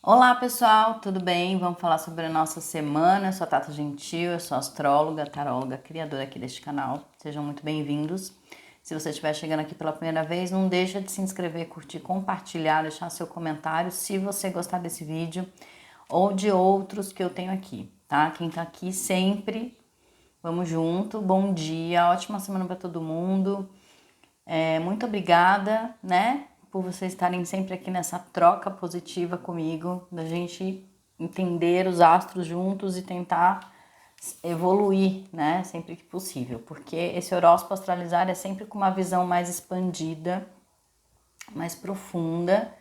Olá pessoal, tudo bem? Vamos falar sobre a nossa semana. Eu sou a Tata Gentil, eu sou astróloga, taróloga, criadora aqui deste canal. Sejam muito bem-vindos. Se você estiver chegando aqui pela primeira vez, não deixa de se inscrever, curtir, compartilhar, deixar seu comentário se você gostar desse vídeo ou de outros que eu tenho aqui, tá? Quem tá aqui sempre, vamos junto. Bom dia, ótima semana para todo mundo. Muito obrigada, né, por vocês estarem sempre aqui nessa troca positiva comigo, da gente entender os astros juntos e tentar evoluir, né, sempre que possível, porque esse horóscopo astralizar é sempre com uma visão mais expandida, mais profunda,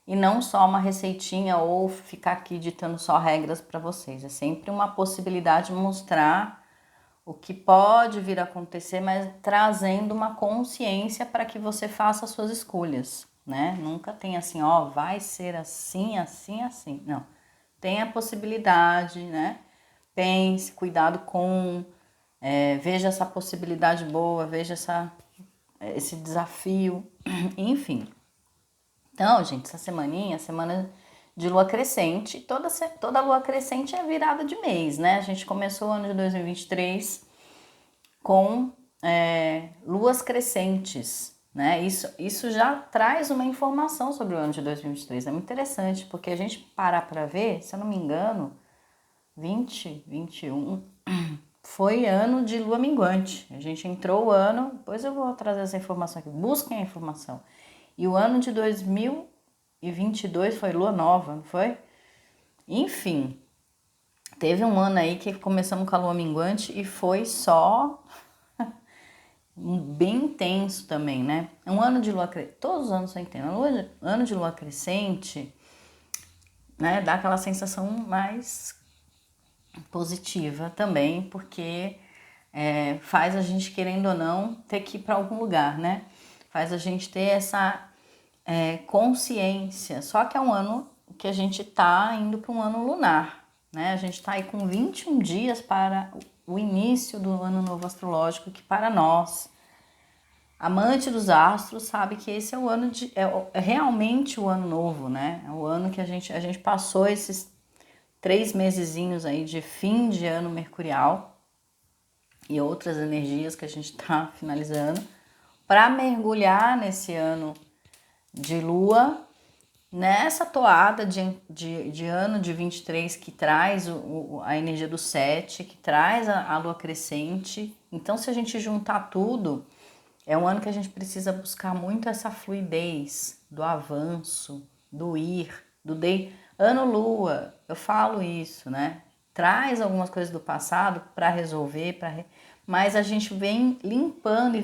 e não só uma receitinha ou ficar aqui ditando só regras para vocês. É sempre uma possibilidade de mostrar o que pode vir a acontecer, mas trazendo uma consciência para que você faça as suas escolhas, né? Nunca tem assim, ó, vai ser assim, assim, assim. Não. Tem a possibilidade, né? Pense, cuidado com, veja essa possibilidade boa, veja esse desafio, enfim. Então, gente, essa semaninha, semana de lua crescente, toda lua crescente é virada de mês, né? A gente começou o ano de 2023 com luas crescentes, né? Isso já traz uma informação sobre o ano de 2023. É muito interessante, porque a gente parar para ver, se eu não me engano, 2021 foi ano de lua minguante. A gente entrou o ano, depois eu vou trazer essa informação aqui, busquem a informação. E o ano de 2022 foi lua nova, não foi? Enfim, teve um ano aí que começamos com a lua minguante e foi só bem intenso também, né? Um ano de lua crescente, todos os anos são intensos. Ano de lua crescente, né? Dá aquela sensação mais positiva também, porque faz a gente, querendo ou não, ter que ir para algum lugar, né? Faz a gente ter essa consciência. Só que é um ano que a gente tá indo para um ano lunar, né? A gente tá aí com 21 dias para o início do ano novo astrológico, que para nós, amante dos astros, sabe que esse é o ano é realmente o ano novo, né? É o ano que a gente passou esses 3 mesezinhos aí de fim de ano mercurial e outras energias que a gente tá finalizando para mergulhar nesse ano de lua, nessa toada de ano de 23 que traz a energia do 7, que traz a lua crescente. Então, se a gente juntar tudo, é um ano que a gente precisa buscar muito essa fluidez do avanço, do ir, do dei. Ano lua, eu falo isso, né? Traz algumas coisas do passado para resolver, mas a gente vem limpando e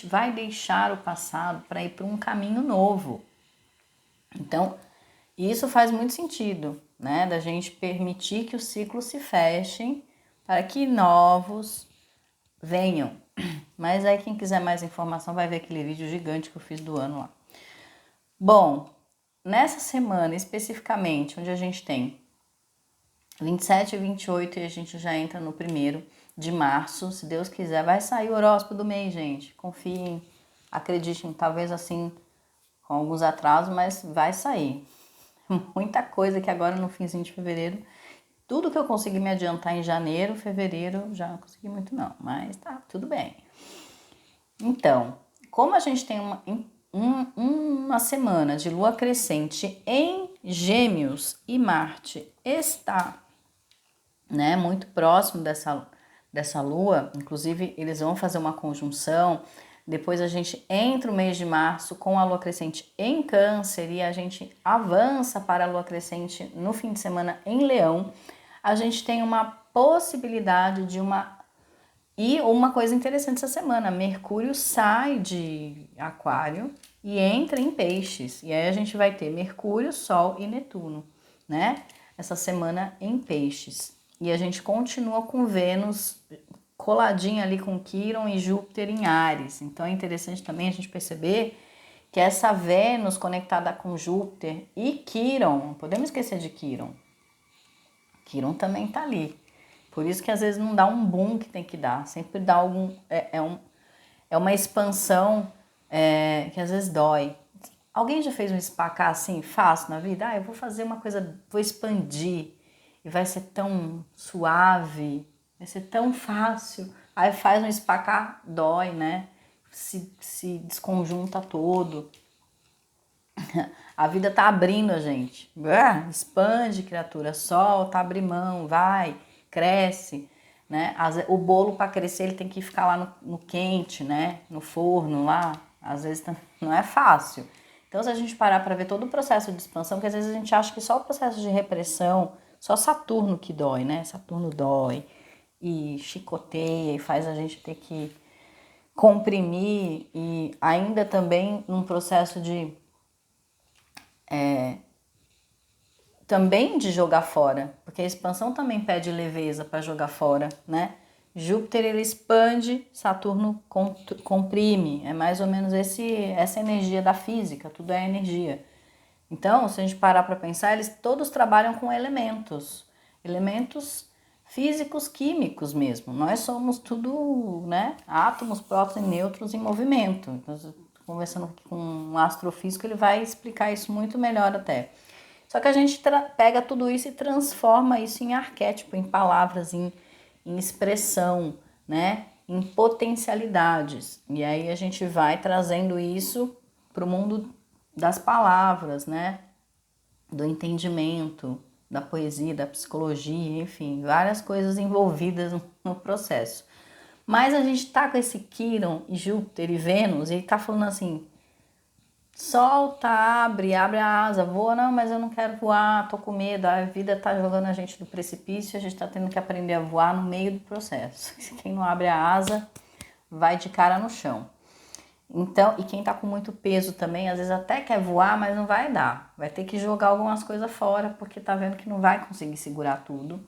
vai deixar o passado para ir para um caminho novo. Então, isso faz muito sentido, né? Da gente permitir que os ciclos se fechem para que novos venham. Mas aí quem quiser mais informação vai ver aquele vídeo gigante que eu fiz do ano lá. Bom, nessa semana especificamente, onde a gente tem 27 e 28 e a gente já entra no 1º de março, se Deus quiser, vai sair o horóscopo do mês, gente. Confiem, acreditem, talvez assim, com alguns atrasos, mas vai sair. Muita coisa que agora no finzinho de fevereiro, tudo que eu consegui me adiantar em janeiro, fevereiro, já não consegui muito não, mas tá, tudo bem. Então, como a gente tem uma semana de lua crescente em Gêmeos e Marte está, né, muito próximo dessa lua, inclusive eles vão fazer uma conjunção. Depois a gente entra o mês de março com a lua crescente em Câncer e a gente avança para a lua crescente no fim de semana em Leão. A gente tem uma possibilidade de uma coisa interessante essa semana, Mercúrio sai de Aquário e entra em Peixes. E aí a gente vai ter Mercúrio, Sol e Netuno, né? Essa semana em Peixes. E a gente continua com Vênus coladinha ali com Quirón e Júpiter em Áries. Então é interessante também a gente perceber que essa Vênus conectada com Júpiter e Quirón, não podemos esquecer de Quirón. Quirón também tá ali. Por isso que às vezes não dá um boom que tem que dar, sempre dá algum. É uma expansão que às vezes dói. Alguém já fez um spacar assim, fácil na vida? Eu vou fazer uma coisa, vou expandir e vai ser tão suave, vai ser tão fácil. Aí faz um spacar, dói, né? Se desconjunta todo. A vida tá abrindo a gente. Expande, criatura, solta, abre mão, vai, cresce, né? O bolo para crescer ele tem que ficar lá no quente, né? No forno lá. Às vezes não é fácil. Então, se a gente parar para ver todo o processo de expansão, porque às vezes a gente acha que só o processo de repressão, só Saturno que dói, né? Saturno dói e chicoteia e faz a gente ter que comprimir e ainda também num processo de também de jogar fora, porque a expansão também pede leveza para jogar fora, né? Júpiter ele expande, Saturno comprime, é mais ou menos essa energia da física, tudo é energia. Então, se a gente parar para pensar, eles todos trabalham com elementos físicos, químicos mesmo. Nós somos tudo, né? Átomos, prótons e nêutrons em movimento. Então, conversando com um astrofísico, ele vai explicar isso muito melhor até. Só que a gente pega tudo isso e transforma isso em arquétipo, em palavras, em expressão, né? Em potencialidades. E aí a gente vai trazendo isso para o mundo das palavras, né? Do entendimento, da poesia, da psicologia, enfim, várias coisas envolvidas no processo. Mas a gente tá com esse Quirón e Júpiter e Vênus e tá falando assim, solta, abre a asa, voa, não, mas eu não quero voar, tô com medo, a vida tá jogando a gente do precipício, a gente tá tendo que aprender a voar no meio do processo. Quem não abre a asa vai de cara no chão. Então, e quem tá com muito peso também, às vezes até quer voar, mas não vai dar. Vai ter que jogar algumas coisas fora, porque tá vendo que não vai conseguir segurar tudo.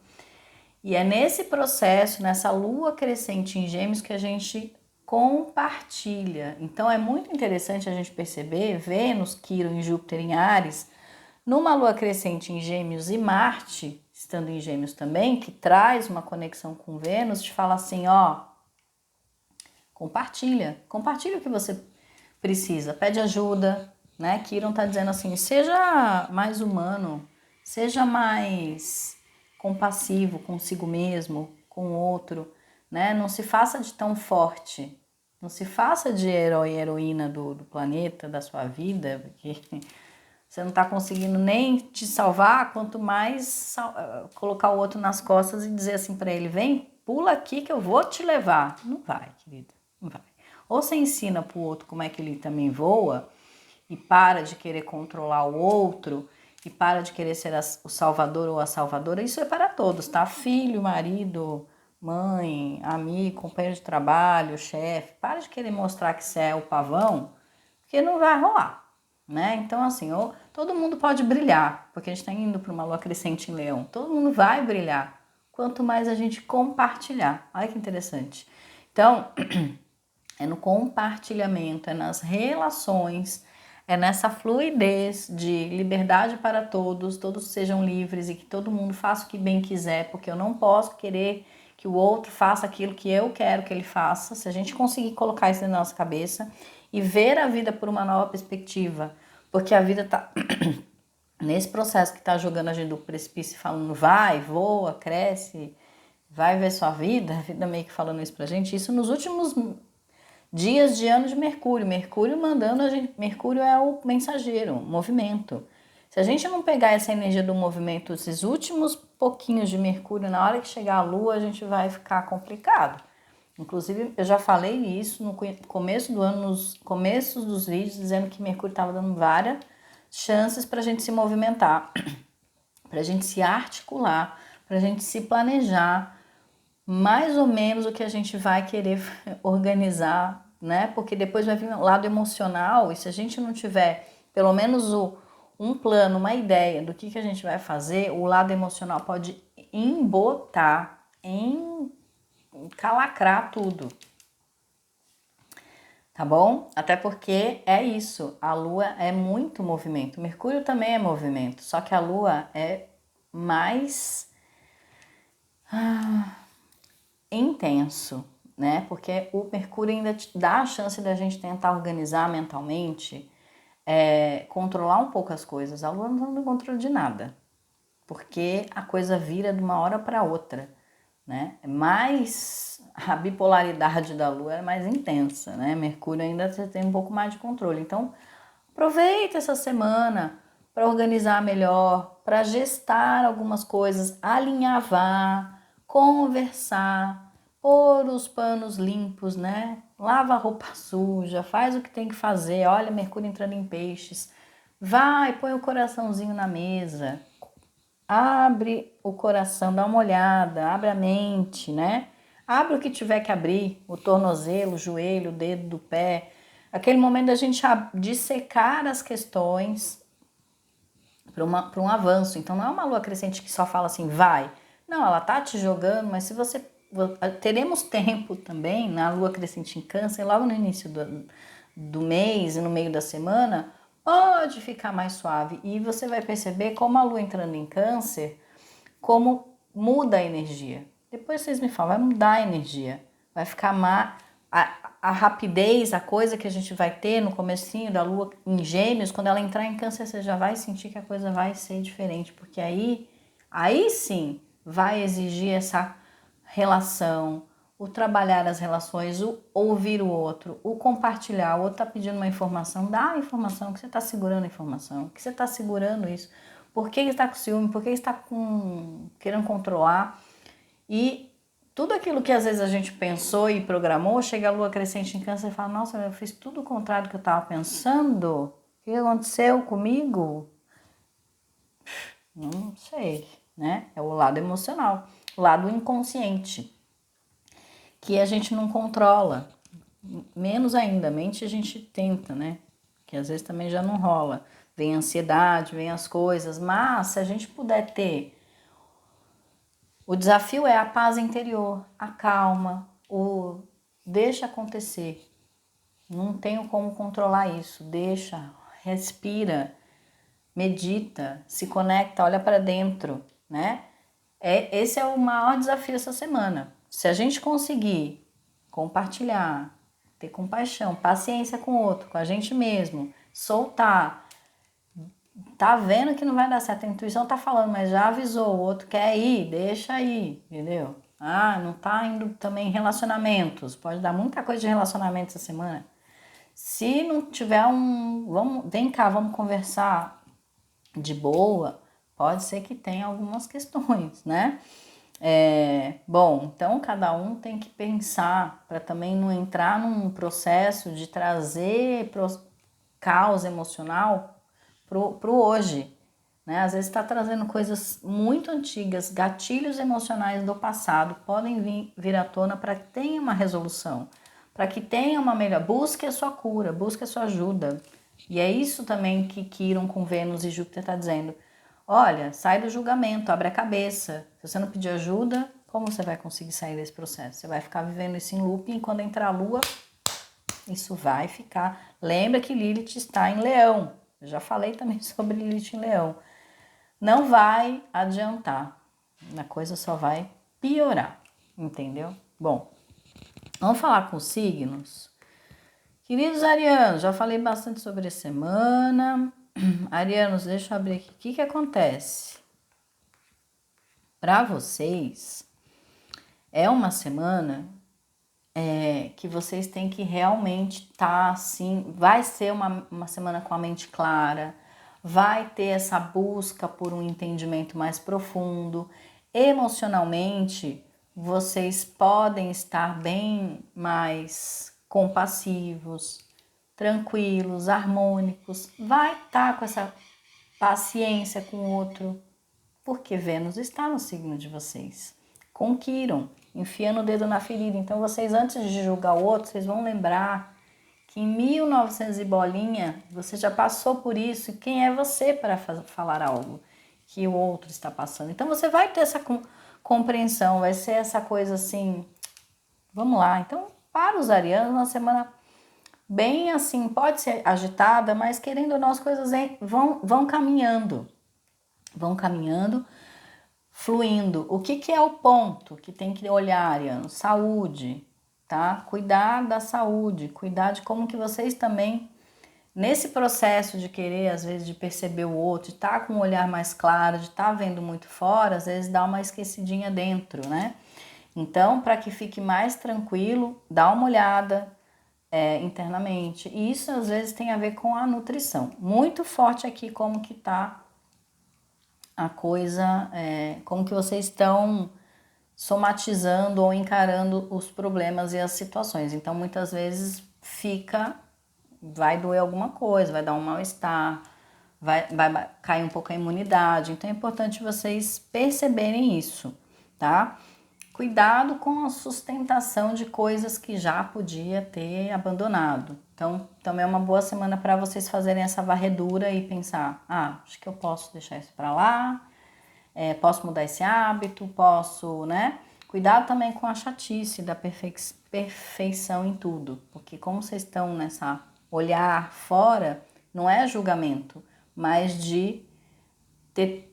E é nesse processo, nessa lua crescente em Gêmeos, que a gente compartilha. Então é muito interessante a gente perceber Vênus, Quirón e Júpiter em Áries, numa lua crescente em Gêmeos e Marte, estando em Gêmeos também, que traz uma conexão com Vênus, te fala assim, ó, compartilha o que você precisa, pede ajuda, né? Quirón tá dizendo assim, seja mais humano, seja mais compassivo consigo mesmo, com o outro, né? Não se faça de tão forte, não se faça de herói e heroína do planeta, da sua vida, porque você não está conseguindo nem te salvar, quanto mais colocar o outro nas costas e dizer assim para ele, vem, pula aqui que eu vou te levar. Não vai, querida, não vai. Ou você ensina para o outro como é que ele também voa e para de querer controlar o outro e para de querer ser o salvador ou a salvadora. Isso é para todos, tá? Filho, marido, mãe, amigo, companheiro de trabalho, chefe. Para de querer mostrar que você é o pavão, porque não vai rolar, né? Então, assim, todo mundo pode brilhar, porque a gente está indo para uma lua crescente em Leão. Todo mundo vai brilhar, quanto mais a gente compartilhar. Olha que interessante. Então, é no compartilhamento, é nas relações, é nessa fluidez de liberdade para todos, todos sejam livres e que todo mundo faça o que bem quiser, porque eu não posso querer que o outro faça aquilo que eu quero que ele faça. Se a gente conseguir colocar isso na nossa cabeça e ver a vida por uma nova perspectiva, porque a vida tá nesse processo que tá jogando a gente do precipício falando vai, voa, cresce, vai ver sua vida, a vida meio que falando isso pra gente, isso nos últimos dias de ano de Mercúrio. Mercúrio mandando a gente. Mercúrio é o mensageiro, o movimento. Se a gente não pegar essa energia do movimento, esses últimos pouquinhos de Mercúrio, na hora que chegar a Lua, a gente vai ficar complicado. Inclusive, eu já falei isso no começo do ano, nos começos dos vídeos, dizendo que Mercúrio estava dando várias chances para a gente se movimentar, para a gente se articular, para a gente se planejar, mais ou menos o que a gente vai querer organizar, né? Porque depois vai vir o lado emocional, e se a gente não tiver pelo menos um plano, uma ideia do que a gente vai fazer, o lado emocional pode embotar, encalacrar tudo. Tá bom? Até porque é isso, a Lua é muito movimento, Mercúrio também é movimento, só que a Lua é mais intenso, né? Porque o Mercúrio ainda te dá a chance da gente tentar organizar mentalmente, controlar um pouco as coisas. A Lua não está no controle de nada, porque a coisa vira de uma hora para outra, né? Mas a bipolaridade da Lua é mais intensa, né? Mercúrio ainda você tem um pouco mais de controle. Então, aproveita essa semana para organizar melhor, para gestar algumas coisas, alinhavar, conversar, pôr os panos limpos, né? Lava a roupa suja, faz o que tem que fazer. Olha, Mercúrio entrando em peixes. Vai, põe o coraçãozinho na mesa. Abre o coração, dá uma olhada, abre a mente, né? Abre o que tiver que abrir, o tornozelo, o joelho, o dedo do pé. Aquele momento da gente dissecar as questões para um avanço. Então não é uma lua crescente que só fala assim, vai. Não, ela tá te jogando, mas se você... Teremos tempo também na lua crescente em Câncer, logo no início do mês e no meio da semana, pode ficar mais suave. E você vai perceber como a lua entrando em Câncer, como muda a energia. Depois vocês me falam, vai mudar a energia. Vai ficar a rapidez, a coisa que a gente vai ter no comecinho da lua em Gêmeos, quando ela entrar em Câncer, você já vai sentir que a coisa vai ser diferente, porque aí sim vai exigir essa relação, o trabalhar as relações, o ouvir o outro, o compartilhar. O outro tá pedindo uma informação, dá a informação, que você tá segurando a informação, que você tá segurando isso, por que está com ciúme, por que está querendo controlar. E tudo aquilo que às vezes a gente pensou e programou, chega a lua crescente em Câncer e fala, nossa, eu fiz tudo o contrário do que eu estava pensando. O que aconteceu comigo? Não sei, né? É o lado emocional, o lado inconsciente, que a gente não controla. Menos ainda, a mente a gente tenta, né? Que às vezes também já não rola. Vem a ansiedade, vem as coisas, mas se a gente puder ter... O desafio é a paz interior, a calma, o deixa acontecer. Não tenho como controlar isso. Deixa, respira, medita, se conecta, olha para dentro, né? Esse é o maior desafio essa semana. Se a gente conseguir compartilhar, ter compaixão, paciência com o outro, com a gente mesmo, soltar, tá vendo que não vai dar certo, a intuição tá falando, mas já avisou, o outro quer ir, deixa aí, entendeu? Ah, não tá indo também em relacionamentos, pode dar muita coisa de relacionamento essa semana. Se não tiver vem cá, vamos conversar de boa, pode ser que tenha algumas questões, né? Bom, então cada um tem que pensar para também não entrar num processo de trazer caos emocional pro hoje, né? Às vezes está trazendo coisas muito antigas, gatilhos emocionais do passado podem vir à tona para que tenha uma resolução, para que tenha uma melhor. Busque a sua cura, busque a sua ajuda. E é isso também que Quirón com Vênus e Júpiter está dizendo. Olha, sai do julgamento, abre a cabeça. Se você não pedir ajuda, como você vai conseguir sair desse processo? Você vai ficar vivendo isso em looping e quando entrar a lua, isso vai ficar. Lembra que Lilith está em Leão. Eu já falei também sobre Lilith em Leão. Não vai adiantar. A coisa só vai piorar, entendeu? Bom, vamos falar com os signos. Queridos arianos, já falei bastante sobre a semana. Arianos, deixa eu abrir aqui. O que acontece? Para vocês, é uma semana que vocês têm que realmente estar assim, vai ser uma semana com a mente clara, vai ter essa busca por um entendimento mais profundo. Emocionalmente, vocês podem estar bem mais compassivos, tranquilos, harmônicos, vai estar com essa paciência com o outro, porque Vênus está no signo de vocês, com Quirón, enfiando o dedo na ferida. Então vocês, antes de julgar o outro, vocês vão lembrar que em 1900 e bolinha, você já passou por isso, e quem é você para falar algo que o outro está passando? Então você vai ter essa compreensão, vai ser essa coisa assim, vamos lá. Então, para os arianos, uma semana bem assim, pode ser agitada, mas querendo ou não, as coisas vão caminhando, fluindo. O que é o ponto que tem que olhar, ariano? Saúde, tá? Cuidar da saúde, cuidar de como que vocês também Nesse processo de querer, às vezes, de perceber o outro, de estar com um olhar mais claro, de estar vendo muito fora, às vezes dá uma esquecidinha dentro, né? Então, para que fique mais tranquilo, dá uma olhada internamente. E isso, às vezes, tem a ver com a nutrição. Muito forte aqui como que tá a coisa, como que vocês estão somatizando ou encarando os problemas e as situações. Então, muitas vezes vai doer alguma coisa, vai dar um mal-estar, vai cair um pouco a imunidade. Então, é importante vocês perceberem isso, tá? Cuidado com a sustentação de coisas que já podia ter abandonado. Então, também é uma boa semana para vocês fazerem essa varredura e pensar, acho que eu posso deixar isso para lá, posso mudar esse hábito, posso, né? Cuidado também com a chatice da perfeição em tudo, porque como vocês estão nessa olhar fora, não é julgamento, mas de ter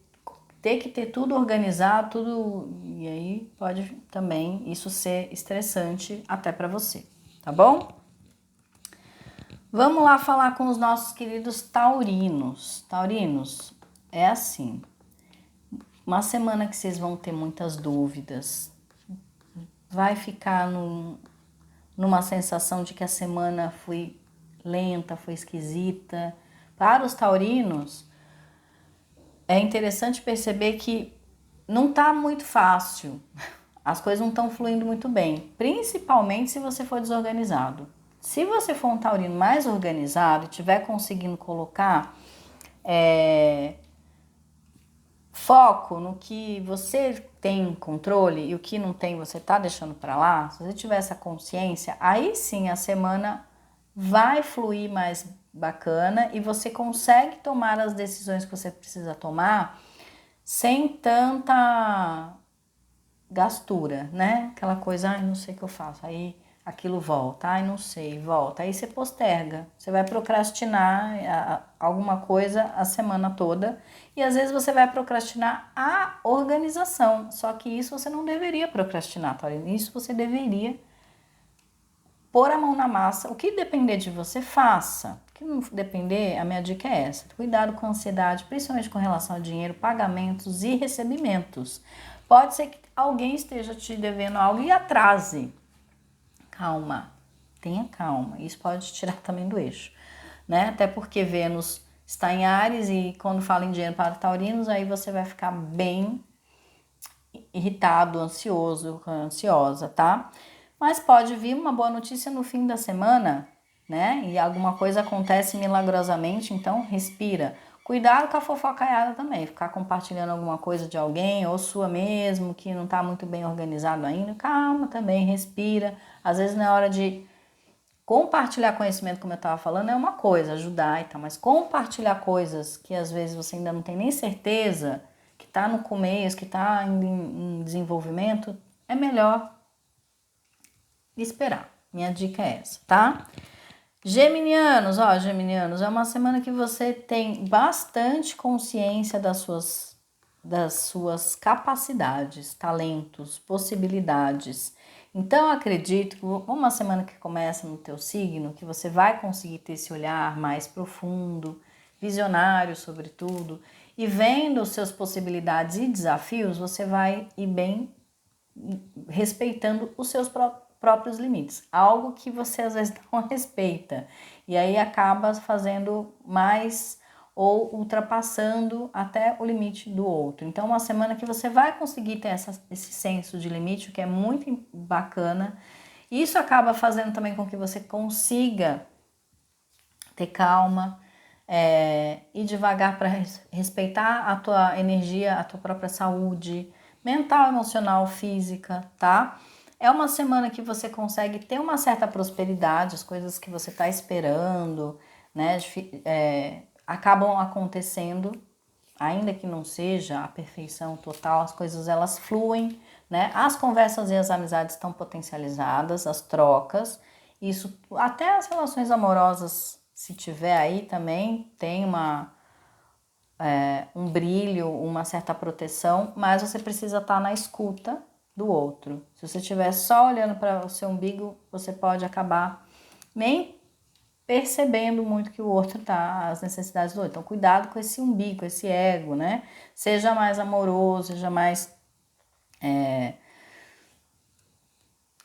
que ter tudo organizado, tudo, e aí pode também isso ser estressante até para você, tá bom? Vamos lá falar com os nossos queridos taurinos. Taurinos, é assim, uma semana que vocês vão ter muitas dúvidas, vai ficar numa sensação de que a semana foi lenta, foi esquisita. Para os taurinos, é interessante perceber que não tá muito fácil, as coisas não estão fluindo muito bem, principalmente se você for desorganizado. Se você for um taurino mais organizado e estiver conseguindo colocar foco no que você tem controle e o que não tem você tá deixando para lá, se você tiver essa consciência, aí sim a semana vai fluir mais bacana e você consegue tomar as decisões que você precisa tomar sem tanta gastura, né? Aquela coisa, não sei o que eu faço, aí aquilo volta, não sei, volta, aí você posterga, você vai procrastinar alguma coisa a semana toda e às vezes você vai procrastinar a organização, só que isso você não deveria procrastinar, tá? Isso você deveria pôr a mão na massa, o que depender de você, faça. O que não depender, a minha dica é essa. Cuidado com a ansiedade, principalmente com relação a dinheiro, pagamentos e recebimentos. Pode ser que alguém esteja te devendo algo e atrase. Calma, tenha calma. Isso pode te tirar também do eixo, né? Até porque Vênus está em Áries e quando fala em dinheiro para taurinos, aí você vai ficar bem irritado, ansioso, ansiosa, tá? Mas pode vir uma boa notícia no fim da semana, né? E alguma coisa acontece milagrosamente, então respira. Cuidado com a fofocaiada também, ficar compartilhando alguma coisa de alguém ou sua mesmo, que não tá muito bem organizado ainda. Calma também, respira. Às vezes não é hora de compartilhar conhecimento, como eu estava falando, é uma coisa, ajudar e tal, mas compartilhar coisas que às vezes você ainda não tem nem certeza, que está no começo, que está em desenvolvimento, é melhor esperar. Minha dica é essa, tá? Geminianos, Geminianos, é uma semana que você tem bastante consciência das suas capacidades, talentos, possibilidades. Então, acredito que uma semana que começa no teu signo, que você vai conseguir ter esse olhar mais profundo, visionário sobre tudo, e vendo as suas possibilidades e desafios, você vai ir bem respeitando os seus próprios limites, algo que você às vezes não respeita, e aí acaba fazendo mais ou ultrapassando até o limite do outro. Então, uma semana que você vai conseguir ter esse senso de limite, o que é muito bacana. Isso acaba fazendo também com que você consiga ter calma, ir devagar para respeitar a tua energia, a tua própria saúde mental, emocional, física, tá? É uma semana que você consegue ter uma certa prosperidade, as coisas que você está esperando, né, acabam acontecendo, ainda que não seja a perfeição total, as coisas elas fluem, né? As conversas e as amizades estão potencializadas, as trocas, isso até as relações amorosas, se tiver aí também, tem um brilho, uma certa proteção, mas você precisa estar na escuta do outro. Se você estiver só olhando para o seu umbigo, você pode acabar nem percebendo muito que o outro tá, as necessidades do outro. Então, cuidado com esse umbigo, esse ego, né? Seja mais amoroso, seja mais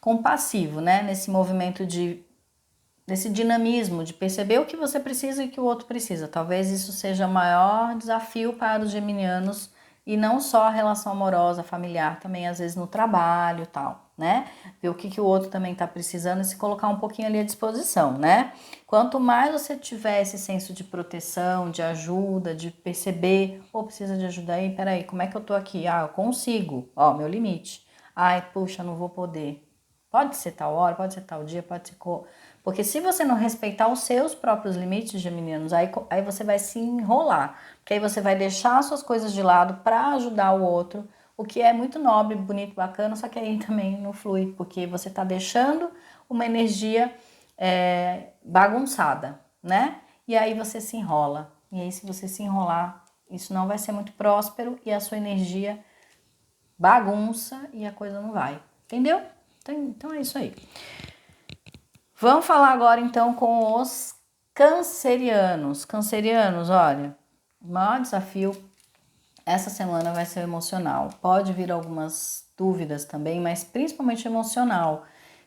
compassivo, né? Nesse movimento desse dinamismo, de perceber o que você precisa e o que o outro precisa. Talvez isso seja o maior desafio para os geminianos, e não só a relação amorosa, familiar, também às vezes no trabalho e tal, né? Ver o que o outro também está precisando e se colocar um pouquinho ali à disposição, né? Quanto mais você tiver esse senso de proteção, de ajuda, de perceber, precisa de ajuda aí, peraí, como é que eu tô aqui? Eu consigo, meu limite. Ai, puxa, não vou poder. Pode ser tal hora, pode ser tal dia, pode ser... Porque se você não respeitar os seus próprios limites, geminianos, aí você vai se enrolar. Porque aí você vai deixar as suas coisas de lado para ajudar o outro, o que é muito nobre, bonito, bacana, só que aí também não flui, porque você está deixando uma energia bagunçada, né? E aí você se enrola. E aí se você se enrolar, isso não vai ser muito próspero e a sua energia bagunça e a coisa não vai. Entendeu? Então é isso aí. Vamos falar agora então com os cancerianos. Cancerianos, olha, o maior desafio essa semana vai ser o emocional. Pode vir algumas dúvidas também, mas principalmente emocional.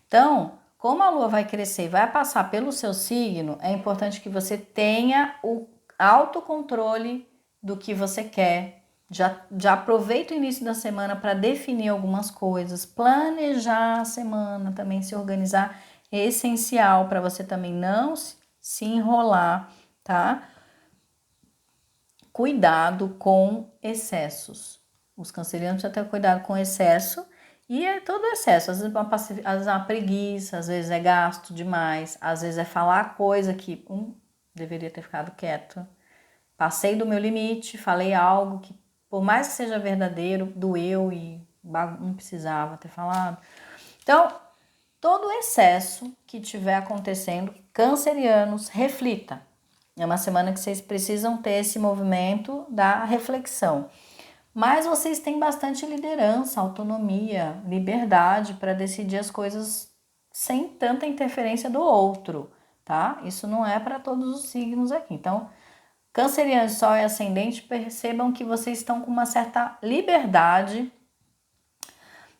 Então, como a lua vai crescer, vai passar pelo seu signo, é importante que você tenha o autocontrole do que você quer. Já aproveita o início da semana para definir algumas coisas, planejar a semana, também se organizar, é essencial para você também não se enrolar, tá? Cuidado com excessos. Os cancerianos precisam ter cuidado com excesso, e é todo excesso. Às vezes é uma preguiça, às vezes é gasto demais, às vezes é falar coisa que deveria ter ficado quieto. Passei do meu limite, falei algo que, por mais que seja verdadeiro, doeu e não precisava ter falado. Então, todo excesso que estiver acontecendo, cancerianos, reflita. É uma semana que vocês precisam ter esse movimento da reflexão. Mas vocês têm bastante liderança, autonomia, liberdade para decidir as coisas sem tanta interferência do outro, tá? Isso não é para todos os signos aqui. Então, canceriano, sol e ascendente, percebam que vocês estão com uma certa liberdade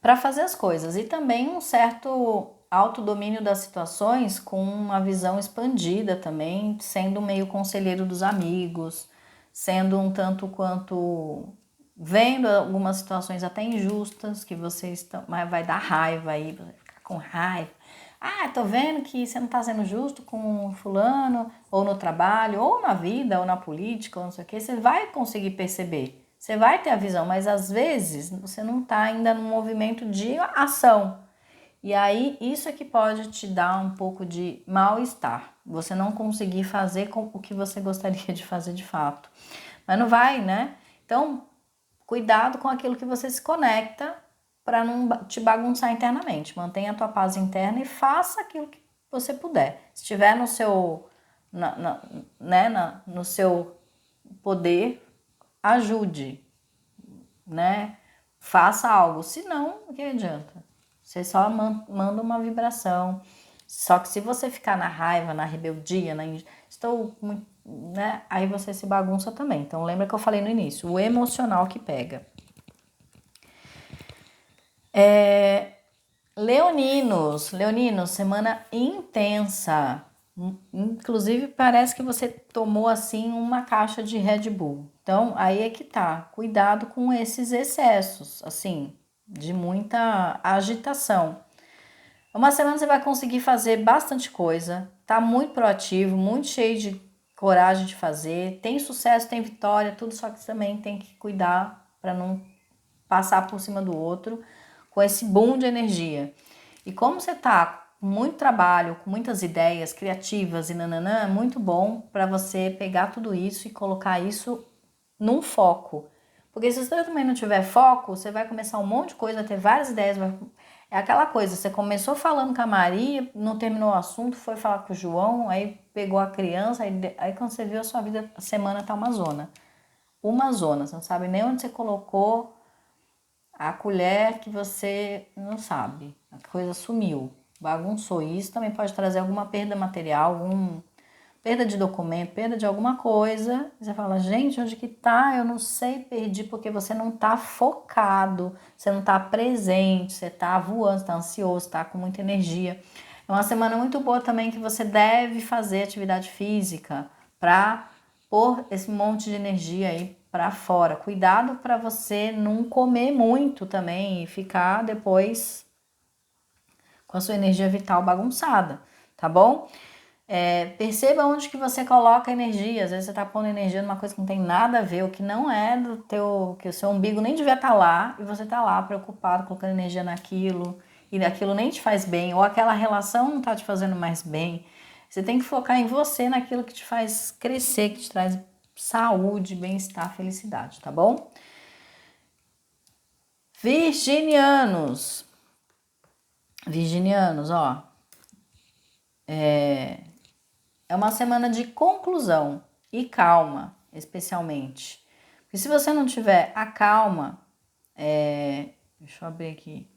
para fazer as coisas, e também um certo autodomínio das situações, com uma visão expandida também, sendo meio conselheiro dos amigos, sendo um tanto quanto vendo algumas situações até injustas que vocês estão, mas vai dar raiva aí, vai ficar com raiva. Tô vendo que você não tá sendo justo com fulano, ou no trabalho, ou na vida, ou na política, ou não sei o que, você vai conseguir perceber. Você vai ter a visão, mas às vezes você não está ainda no movimento de ação. E aí isso é que pode te dar um pouco de mal-estar. Você não conseguir fazer o que você gostaria de fazer de fato. Mas não vai, né? Então, cuidado com aquilo que você se conecta para não te bagunçar internamente. Mantenha a tua paz interna e faça aquilo que você puder. Se estiver no seu, no seu poder, ajude, né? Faça algo. Se não, o que adianta? Você só manda uma vibração. Só que se você ficar na raiva, na rebeldia, estou muito, né? Aí você se bagunça também. Então lembra que eu falei no início, o emocional que pega. Leoninos, semana intensa. Inclusive parece que você tomou assim uma caixa de Red Bull. Então aí é que tá. Cuidado com esses excessos, assim, de muita agitação. Uma semana você vai conseguir fazer bastante coisa. Tá muito proativo, muito cheio de coragem de fazer. Tem sucesso, tem vitória, tudo, só que você também tem que cuidar para não passar por cima do outro com esse boom de energia. E como você tá com muito trabalho, com muitas ideias criativas e nananã, é muito bom para você pegar tudo isso e colocar isso num foco. Porque se você também não tiver foco, você vai começar um monte de coisa, ter várias ideias. É aquela coisa, você começou falando com a Maria, não terminou o assunto, foi falar com o João, aí pegou a criança, aí quando você viu a sua vida, a semana tá uma zona. Uma zona, você não sabe nem onde você colocou a colher, que você não sabe. A coisa sumiu, bagunçou. E isso também pode trazer alguma perda material, perda de documento, perda de alguma coisa, você fala, gente, onde que tá? Eu não sei, perdi, porque você não tá focado, você não tá presente, você tá voando, você tá ansioso, tá com muita energia. É uma semana muito boa também que você deve fazer atividade física para pôr esse monte de energia aí para fora. Cuidado para você não comer muito também e ficar depois com a sua energia vital bagunçada, tá bom? Perceba onde que você coloca energia. Às vezes você tá pondo energia numa coisa que não tem nada a ver, o que não é do teu, que o seu umbigo nem devia estar lá, e você tá lá preocupado, colocando energia naquilo, e aquilo nem te faz bem, ou aquela relação não tá te fazendo mais bem. Você tem que focar em você, naquilo que te faz crescer, que te traz saúde, bem-estar, felicidade, tá bom? Virginianos, ó, é uma semana de conclusão e calma, especialmente. Porque se você não tiver a calma, deixa eu abrir aqui,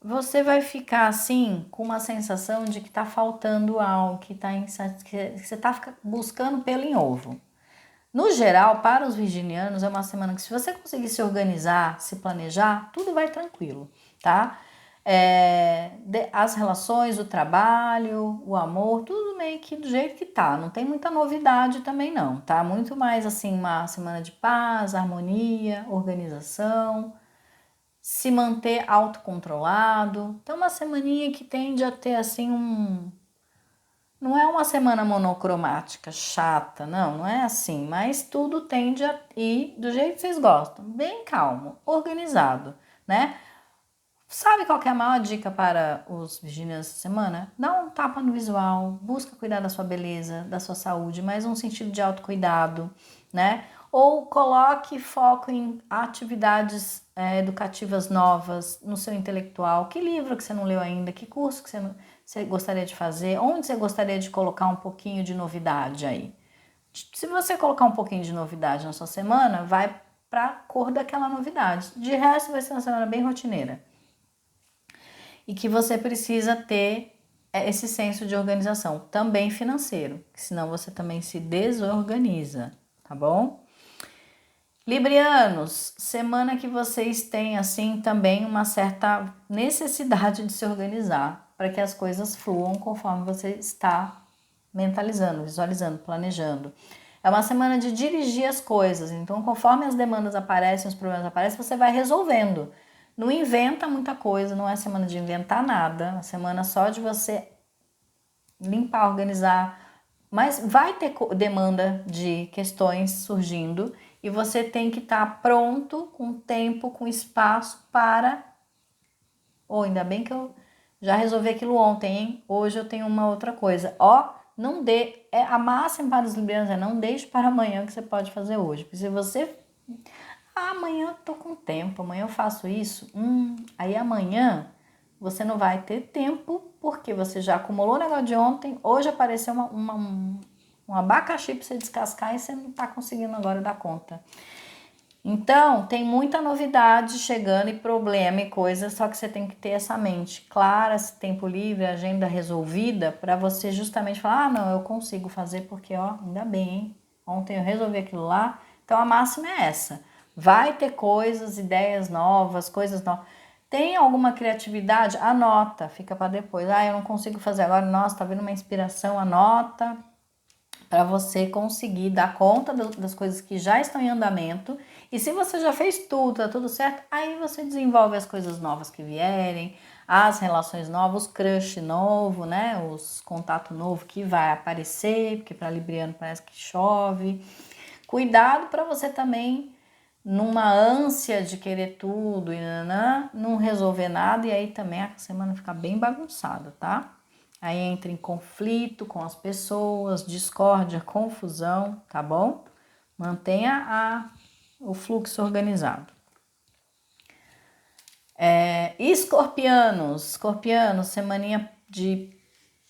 você vai ficar assim com uma sensação de que tá faltando algo, que você tá buscando pelo em ovo. No geral, para os virginianos, é uma semana que se você conseguir se organizar, se planejar, tudo vai tranquilo, tá? As relações, o trabalho, o amor, tudo meio que do jeito que tá. Não tem muita novidade também não, tá? Muito mais assim uma semana de paz, harmonia, organização, se manter autocontrolado. Então uma semaninha que tende a ter assim não é uma semana monocromática, chata, não é assim, mas tudo tende a ir do jeito que vocês gostam, bem calmo, organizado, né? Sabe qual que é a maior dica para os virginianos essa semana? Dá um tapa no visual, busca cuidar da sua beleza, da sua saúde, mas um sentido de autocuidado, né? Ou coloque foco em atividades educativas novas no seu intelectual. Que livro que você não leu ainda? Que curso que você gostaria de fazer? Onde você gostaria de colocar um pouquinho de novidade aí? Se você colocar um pouquinho de novidade na sua semana, vai para a cor daquela novidade. De resto, vai ser uma semana bem rotineira. E que você precisa ter esse senso de organização, também financeiro, senão você também se desorganiza, tá bom? Librianos, semana que vocês têm assim também uma certa necessidade de se organizar para que as coisas fluam conforme você está mentalizando, visualizando, planejando. É uma semana de dirigir as coisas, então conforme as demandas aparecem, os problemas aparecem, você vai resolvendo. Não inventa muita coisa, não é semana de inventar nada, é uma semana só de você limpar, organizar, mas vai ter demanda de questões surgindo e você tem que estar pronto, com tempo, com espaço para... ainda bem que eu já resolvi aquilo ontem, hein? Hoje eu tenho uma outra coisa. Não dê... a máxima para os librianos é não deixe para amanhã o que você pode fazer hoje. Porque se você... amanhã eu tô com tempo, amanhã eu faço isso. Aí amanhã você não vai ter tempo, porque você já acumulou o negócio de ontem, hoje apareceu um abacaxi para você descascar e você não tá conseguindo agora dar conta. Então, tem muita novidade chegando e problema e coisa, só que você tem que ter essa mente clara, esse tempo livre, agenda resolvida, para você justamente falar, não, eu consigo fazer porque, ainda bem, hein? Ontem eu resolvi aquilo lá. Então, a máxima é essa. Vai ter coisas, ideias novas, coisas novas. Tem alguma criatividade? Anota, fica para depois. Eu não consigo fazer agora, nossa, tá vindo uma inspiração, anota, para você conseguir dar conta das coisas que já estão em andamento. E se você já fez tudo, tá tudo certo, aí você desenvolve as coisas novas que vierem, as relações novas, os crush novo, né? Os contato novo que vai aparecer, porque para libriano parece que chove. Cuidado para você também, numa ânsia de querer tudo e não resolver nada, e aí também a semana fica bem bagunçada, tá? Aí entra em conflito com as pessoas, discórdia, confusão, tá bom? Mantenha o fluxo organizado. Escorpianos, semaninha de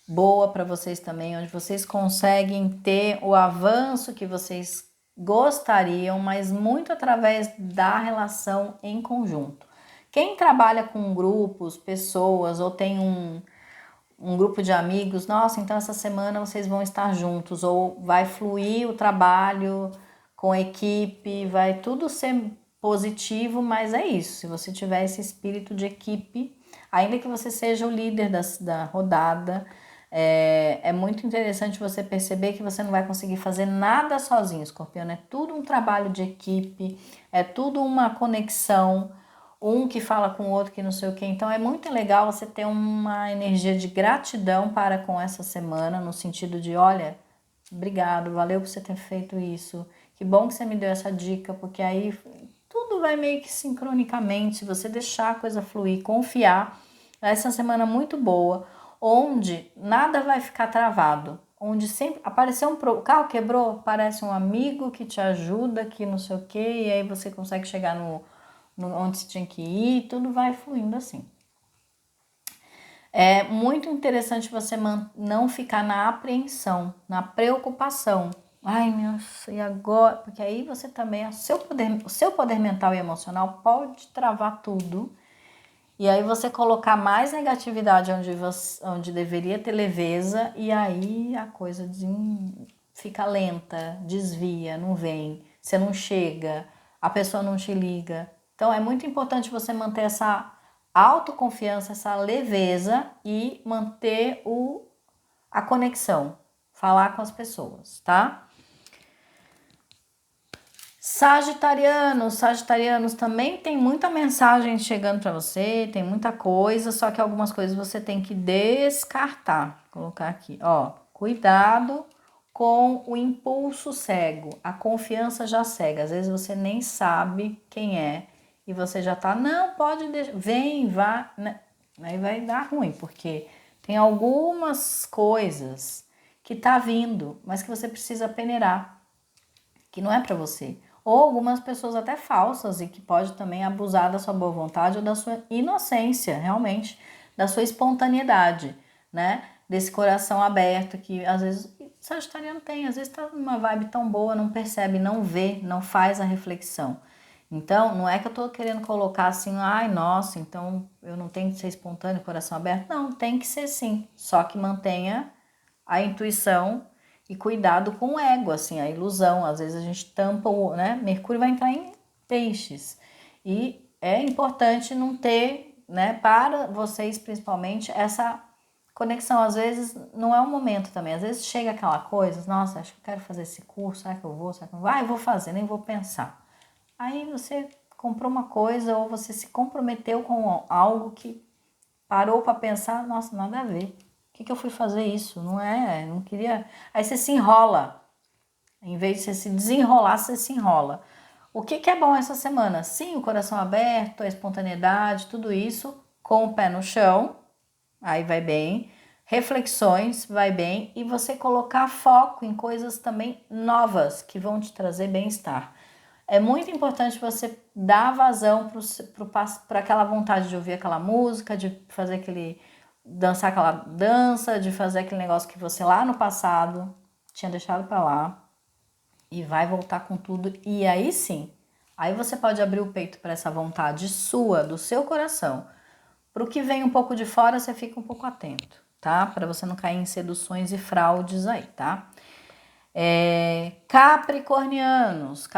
boa para vocês também, onde vocês conseguem ter o avanço que vocês gostariam, mas muito através da relação em conjunto. Quem trabalha com grupos, pessoas, ou tem um grupo de amigos, nossa, então essa semana vocês vão estar juntos, ou vai fluir o trabalho com a equipe, vai tudo ser positivo, mas é isso, se você tiver esse espírito de equipe, ainda que você seja o líder da rodada, é muito interessante você perceber que você não vai conseguir fazer nada sozinho, escorpião, é tudo um trabalho de equipe, é tudo uma conexão, um que fala com o outro que não sei o que. Então é muito legal você ter uma energia de gratidão para com essa semana, no sentido de, olha, obrigado, valeu por você ter feito isso, que bom que você me deu essa dica, porque aí tudo vai meio que sincronicamente, se você deixar a coisa fluir, confiar. Essa semana muito boa, onde nada vai ficar travado, onde sempre apareceu o carro quebrou, aparece um amigo que te ajuda, que não sei o que, e aí você consegue chegar onde você tinha que ir, tudo vai fluindo assim. É muito interessante você não ficar na apreensão, na preocupação. Ai, meu, e agora? Porque aí você também, o seu poder mental e emocional pode travar tudo. E aí você colocar mais negatividade onde deveria ter leveza, e aí a coisa fica lenta, desvia, não vem, você não chega, a pessoa não te liga. Então é muito importante você manter essa autoconfiança, essa leveza e manter a conexão, falar com as pessoas, tá? Sagitarianos também tem muita mensagem chegando para você, tem muita coisa, só que algumas coisas você tem que descartar. Vou colocar aqui, ó, cuidado com o impulso cego, a confiança já cega. Às vezes você nem sabe quem é e você já tá, não, pode deixar, vem, vá, né? Aí vai dar ruim, porque tem algumas coisas que tá vindo, mas que você precisa peneirar, que não é para você. Ou algumas pessoas até falsas e que pode também abusar da sua boa vontade ou da sua inocência, realmente, da sua espontaneidade, né? Desse coração aberto que às vezes sagitariano tem, às vezes tá numa vibe tão boa, não percebe, não vê, não faz a reflexão. Então, não é que eu tô querendo colocar assim, ai, nossa, então eu não tenho que ser espontâneo, coração aberto. Não, tem que ser sim, só que mantenha a intuição e cuidado com o ego, assim, a ilusão. Às vezes a gente tampa né? Mercúrio vai entrar em peixes. E é importante não ter, né, para vocês principalmente, essa conexão. Às vezes não é o momento também. Às vezes chega aquela coisa, nossa, acho que eu quero fazer esse curso, será que eu vou? Será que eu não vou? Ah, eu vou fazer, nem vou pensar. Aí você comprou uma coisa ou você se comprometeu com algo que parou para pensar, nossa, nada a ver. Que eu fui fazer isso? Não queria. Aí você se enrola. Em vez de você se desenrolar, você se enrola. O que é bom essa semana? Sim, o coração aberto, a espontaneidade, tudo isso com o pé no chão, aí vai bem. Reflexões, vai bem. E você colocar foco em coisas também novas que vão te trazer bem-estar. É muito importante você dar vazão para aquela vontade de ouvir aquela música, de fazer dançar aquela dança, de fazer aquele negócio que você lá no passado tinha deixado para lá e vai voltar com tudo. E aí sim, aí você pode abrir o peito para essa vontade sua, do seu coração. Para o que vem um pouco de fora, você fica um pouco atento, tá? Para você não cair em seduções e fraudes aí, tá? Capricornianos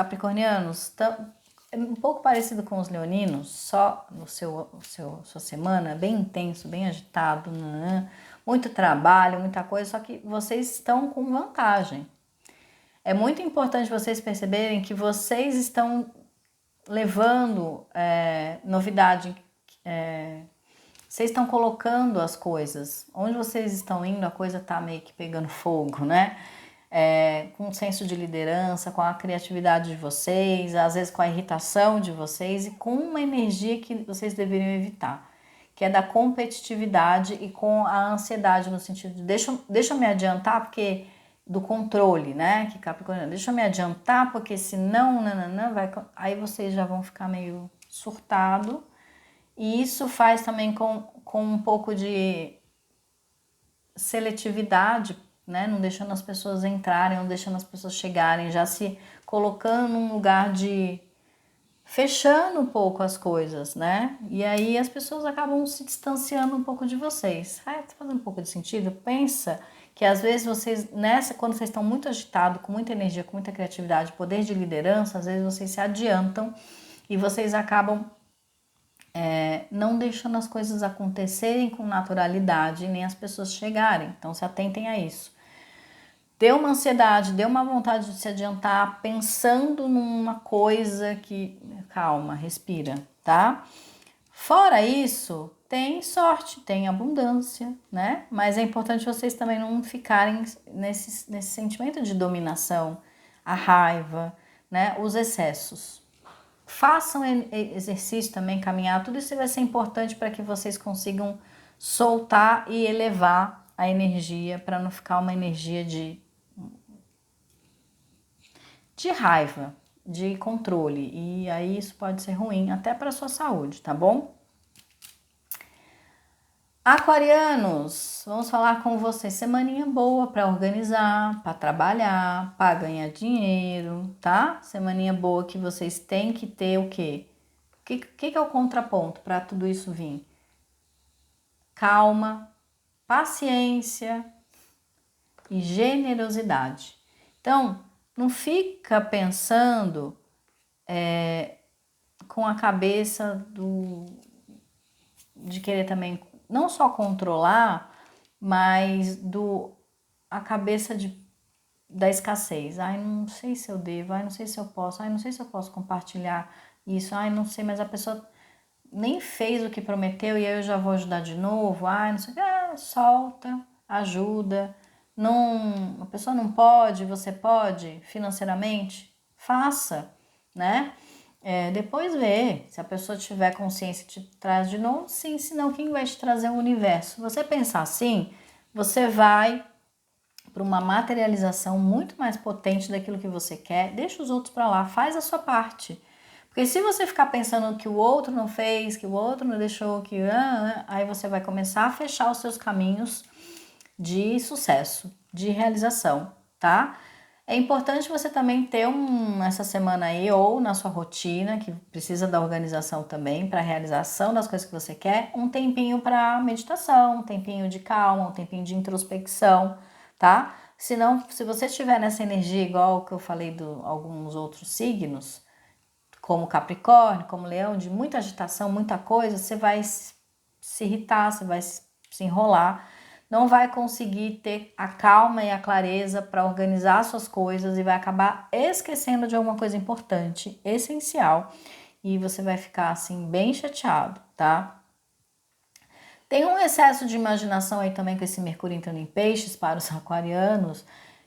é um pouco parecido com os leoninos, só no sua semana, bem intenso, bem agitado, né? Muito trabalho, muita coisa, só que vocês estão com vantagem. É muito importante vocês perceberem que vocês estão levando novidade, vocês estão colocando as coisas, onde vocês estão indo, a coisa tá meio que pegando fogo, né? Com um senso de liderança, com a criatividade de vocês, às vezes com a irritação de vocês e com uma energia que vocês deveriam evitar, que é da competitividade e com a ansiedade no sentido de deixa eu me adiantar porque do controle, né? Que Capricórnio, deixa eu me adiantar porque senão aí vocês já vão ficar meio surtado e isso faz também com um pouco de seletividade, né? Não deixando as pessoas entrarem, não deixando as pessoas chegarem, já se colocando num lugar de fechando um pouco as coisas, né? E aí as pessoas acabam se distanciando um pouco de vocês. Tá fazendo um pouco de sentido? Pensa que às vezes vocês, quando vocês estão muito agitados, com muita energia, com muita criatividade, poder de liderança, às vezes vocês se adiantam e vocês acabam não deixando as coisas acontecerem com naturalidade, nem as pessoas chegarem. Então se atentem a isso. Deu uma ansiedade, deu uma vontade de se adiantar, pensando numa coisa que... Calma, respira, tá? Fora isso, tem sorte, tem abundância, né? Mas é importante vocês também não ficarem nesse sentimento de dominação, a raiva, né? Os excessos. Façam exercício também, caminhar, tudo isso vai ser importante para que vocês consigam soltar e elevar a energia, para não ficar uma energia de raiva, de controle, e aí isso pode ser ruim até para a sua saúde, tá bom? Aquarianos, vamos falar com vocês. Semaninha boa para organizar, para trabalhar, para ganhar dinheiro, tá? Semaninha boa que vocês têm que ter o quê? O que é o contraponto para tudo isso vir? Calma, paciência e generosidade. Então, não fica pensando com a cabeça de querer também não só controlar, mas a cabeça da escassez. Ai, não sei se eu devo, ai, não sei se eu posso, ai, não sei se eu posso compartilhar isso, ai, não sei, mas a pessoa nem fez o que prometeu e aí eu já vou ajudar de novo, ai, não sei, solta, ajuda. Não, a pessoa não pode, você pode financeiramente, faça, né? Depois vê, se a pessoa tiver consciência te traz de novo, sim, senão quem vai te trazer o universo? Você pensar assim, você vai para uma materialização muito mais potente daquilo que você quer, deixa os outros para lá, faz a sua parte. Porque se você ficar pensando que o outro não fez, que o outro não deixou, aí você vai começar a fechar os seus caminhos de sucesso, de realização, tá? É importante você também ter essa semana aí, ou na sua rotina, que precisa da organização também, para a realização das coisas que você quer, um tempinho para meditação, um tempinho de calma, um tempinho de introspecção, tá? Senão, se você estiver nessa energia igual que eu falei de alguns outros signos, como Capricórnio, como Leão, de muita agitação, muita coisa, você vai se irritar, você vai se enrolar, não vai conseguir ter a calma e a clareza para organizar suas coisas e vai acabar esquecendo de alguma coisa importante, essencial, e você vai ficar assim bem chateado, tá? Tem um excesso de imaginação aí também com esse Mercúrio entrando em Peixes para os aquarianos,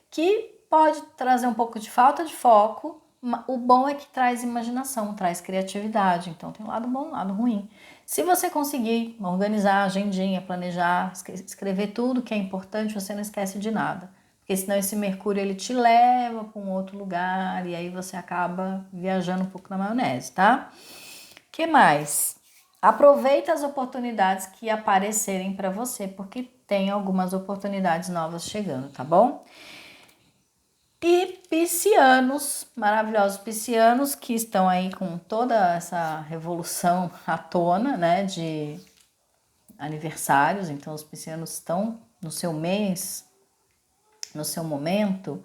que pode trazer um pouco de falta de foco. O bom é que traz imaginação, traz criatividade, então tem um lado bom, um lado ruim. Se você conseguir organizar a agendinha, planejar, escrever tudo que é importante, você não esquece de nada. Porque senão esse Mercúrio ele te leva para um outro lugar e aí você acaba viajando um pouco na maionese, tá? Que mais? Aproveita as oportunidades que aparecerem para você, porque tem algumas oportunidades novas chegando, tá bom? E piscianos, maravilhosos piscianos, que estão aí com toda essa revolução à tona, né, de aniversários. Então os piscianos estão no seu mês, no seu momento.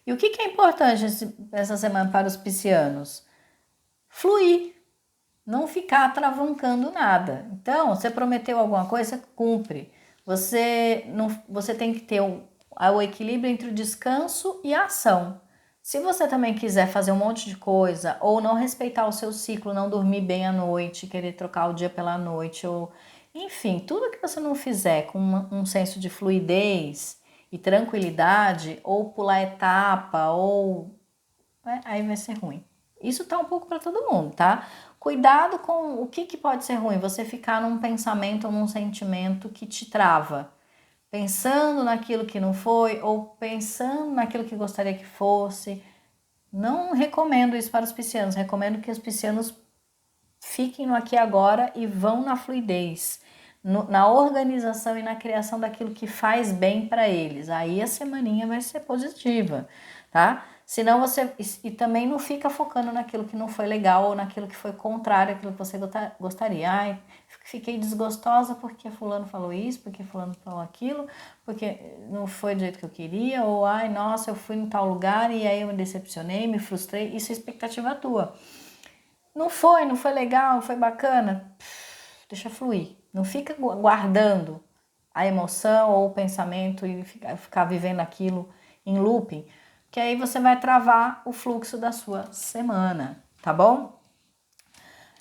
E o que é importante essa semana para os piscianos? Fluir, não ficar travancando nada. Então, você prometeu alguma coisa, cumpre. Você tem que ter o equilíbrio entre o descanso e a ação. Se você também quiser fazer um monte de coisa, ou não respeitar o seu ciclo, não dormir bem à noite, querer trocar o dia pela noite, ou enfim, tudo que você não fizer com um senso de fluidez e tranquilidade, ou pular etapa, aí vai ser ruim. Isso tá um pouco para todo mundo, tá? Cuidado com o que pode ser ruim, você ficar num pensamento ou num sentimento que te trava. Pensando naquilo que não foi ou pensando naquilo que gostaria que fosse. Não recomendo isso para os piscianos, recomendo que os piscianos fiquem no aqui e agora e vão na fluidez, na organização e na criação daquilo que faz bem para eles. Aí a semaninha vai ser positiva, tá? Senão você... E também não fica focando naquilo que não foi legal ou naquilo que foi contrário àquilo que você gostaria. Ai, fiquei desgostosa porque fulano falou isso, porque fulano falou aquilo, porque não foi do jeito que eu queria, ou ai, nossa, eu fui em tal lugar e aí eu me decepcionei, me frustrei. Isso é expectativa tua. Não foi legal, não foi bacana. Deixa fluir. Não fica guardando a emoção ou o pensamento e ficar vivendo aquilo em looping, que aí você vai travar o fluxo da sua semana, tá bom?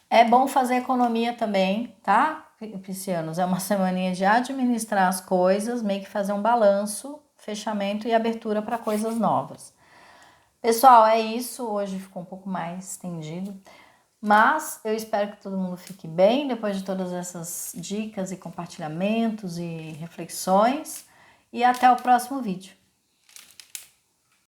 É bom fazer economia também, tá, piscianos? É uma semaninha de administrar as coisas, meio que fazer um balanço, fechamento e abertura para coisas novas. Pessoal, é isso. Hoje ficou um pouco mais estendido. Mas eu espero que todo mundo fique bem depois de todas essas dicas e compartilhamentos e reflexões. E até o próximo vídeo.